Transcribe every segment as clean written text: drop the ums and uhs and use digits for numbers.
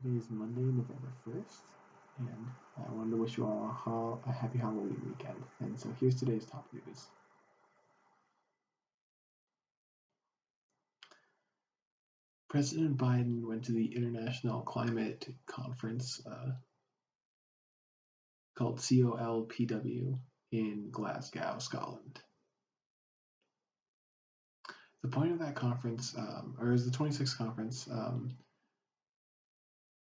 Today is Monday, November 1st, and I wanted to wish you all a happy Halloween weekend. And so here's today's top news. President Biden went to the International Climate Conference called COLPW in Glasgow, Scotland. The point of that conference, or it was the 26th conference,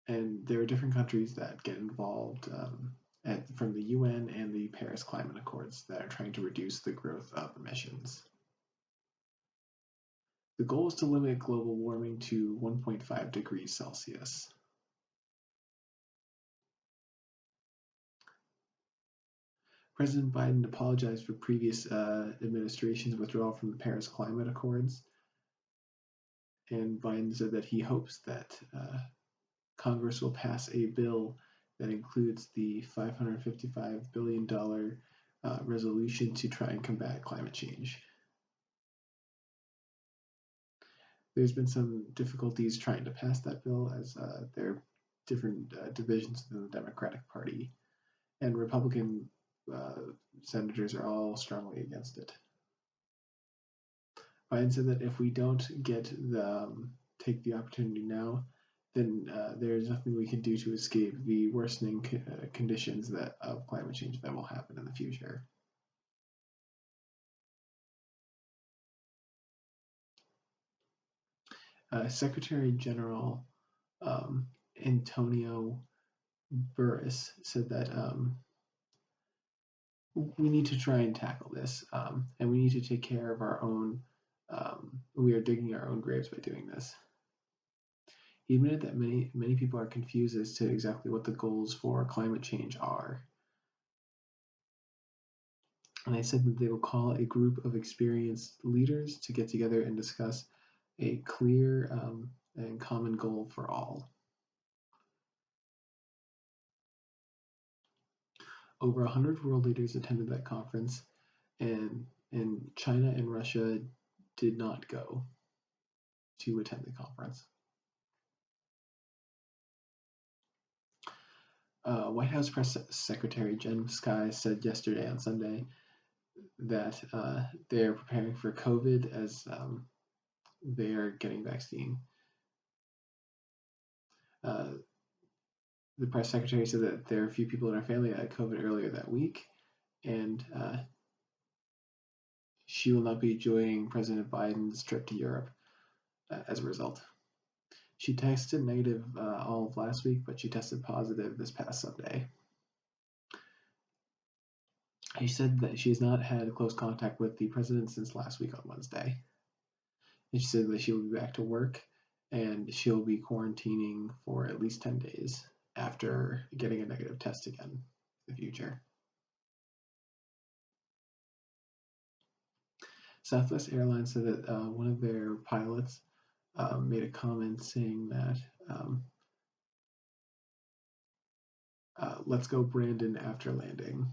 and there are different countries that get involved from the UN and the Paris Climate Accords that are trying to reduce the growth of emissions. The goal is to limit global warming to 1.5 degrees Celsius. President Biden apologized for previous administration's withdrawal from the Paris Climate Accords, and Biden said that he hopes that Congress will pass a bill that includes the $555 billion resolution to try and combat climate change. There's been some difficulties trying to pass that bill as there are different divisions within the Democratic Party, and Republican senators are all strongly against it. Biden said that if we don't take the opportunity now, then there's nothing we can do to escape the worsening conditions of climate change that will happen in the future. Secretary General Antonio Burris said that we need to try and tackle this, and we need to take care of our own. We are digging our own graves by doing this. He admitted that many people are confused as to exactly what the goals for climate change are. And they said that they will call a group of experienced leaders to get together and discuss a clear and common goal for all. Over 100 world leaders attended that conference, and China and Russia did not go to attend the conference. White House Press Secretary Jen Psaki said yesterday on Sunday that they're preparing for COVID as they are getting vaccine. The press secretary said that there are a few people in our family that had COVID earlier that week, and she will not be joining President Biden's trip to Europe as a result. She tested negative all of last week, but she tested positive this past Sunday. She said that she has not had close contact with the president since last week on Wednesday. And she said that she will be back to work and she'll be quarantining for at least 10 days after getting a negative test again in the future. Southwest Airlines said that one of their pilots made a comment saying that let's go Brandon after landing.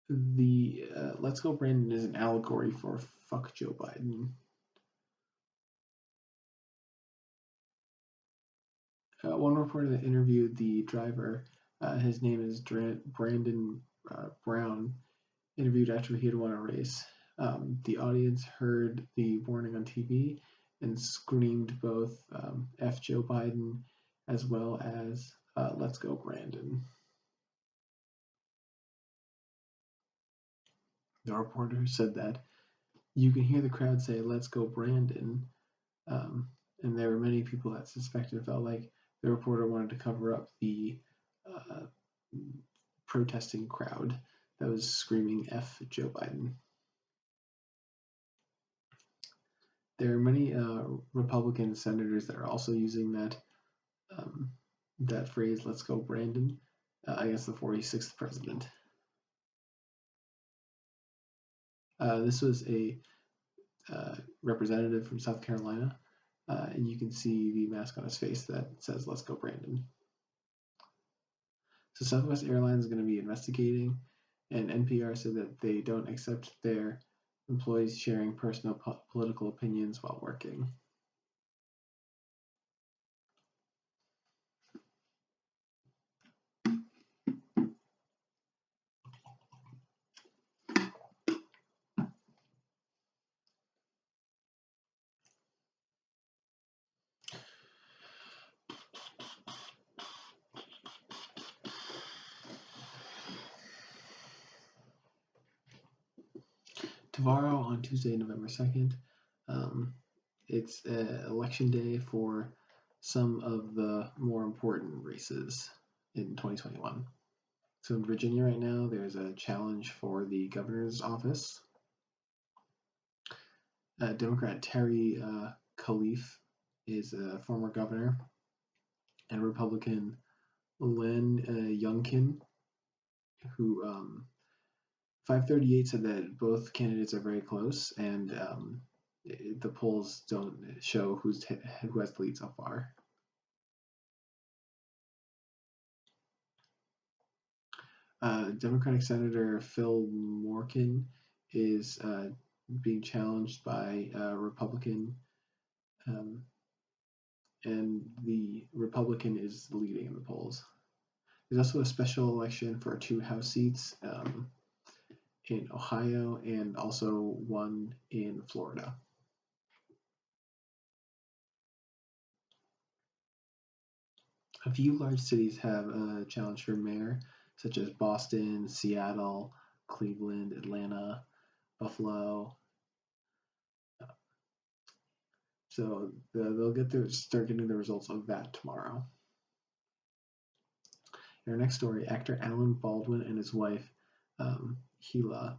The Let's Go Brandon is an allegory for fuck Joe Biden. One reporter that interviewed the driver, his name is Brandon Brown, interviewed after he had won a race. The audience heard the warning on TV and screamed both F Joe Biden as well as let's go Brandon. The reporter said that you can hear the crowd say let's go Brandon, and there were many people that suspected it felt like the reporter wanted to cover up the protesting crowd that was screaming F Joe Biden. There are many Republican senators that are also using that phrase, let's go Brandon, against the 46th president. This was a representative from South Carolina, and you can see the mask on his face that says, let's go Brandon. So Southwest Airlines is going to be investigating, And NPR said that they don't accept their employees sharing personal political opinions while working. Tomorrow, on Tuesday, November 2nd, it's election day for some of the more important races in 2021. So in Virginia right now, there's a challenge for the governor's office. Democrat Terry Khalif is a former governor, and Republican Len Youngkin, who 538 said that both candidates are very close, and the polls don't show who has the lead so far. Democratic Senator Phil Morkin is being challenged by a Republican, and the Republican is leading in the polls. There's also a special election for 2 House seats in Ohio and also one in Florida. A few large cities have a challenge for mayor, such as Boston, Seattle, Cleveland, Atlanta, Buffalo. So they'll start getting the results of that tomorrow. In our next story, actor Alan Baldwin and his wife, Hila,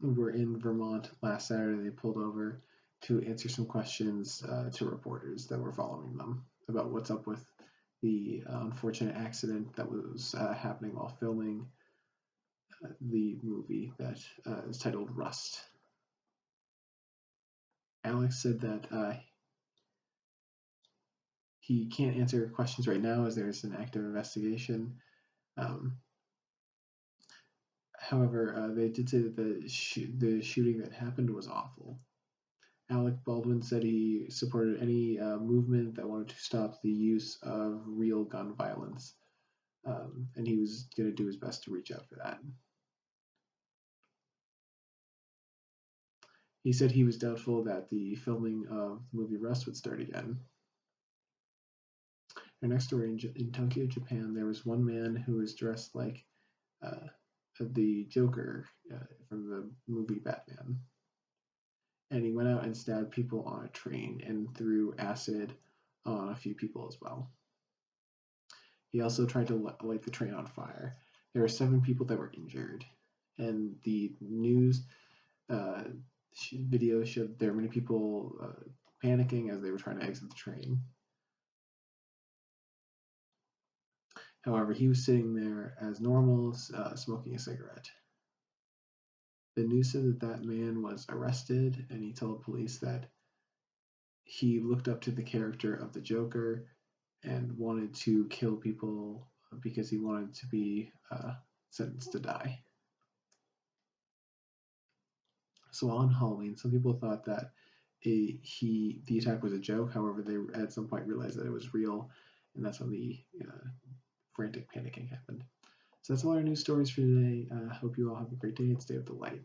were in Vermont last Saturday. They pulled over to answer some questions to reporters that were following them about what's up with the unfortunate accident that was happening while filming the movie that is titled Rust. Alex said that he can't answer questions right now as there's an active investigation. However, they did say that the shooting that happened was awful. Alec Baldwin said he supported any movement that wanted to stop the use of real gun violence, and he was going to do his best to reach out for that. He said he was doubtful that the filming of the movie Rust would start again. Our next story, in Tokyo, Japan, there was one man who was dressed like the Joker from the movie Batman. And he went out and stabbed people on a train and threw acid on a few people as well. He also tried to light the train on fire. There were 7 people that were injured, and the news video showed there were many people panicking as they were trying to exit the train. However, he was sitting there as normal, smoking a cigarette. The news said that that man was arrested, and he told police that he looked up to the character of the Joker and wanted to kill people because he wanted to be sentenced to die. So on Halloween, some people thought that the attack was a joke. However, they at some point realized that it was real, and that's when the frantic panicking happened. So that's all our news stories for today. Hope you all have a great day and stay with the light.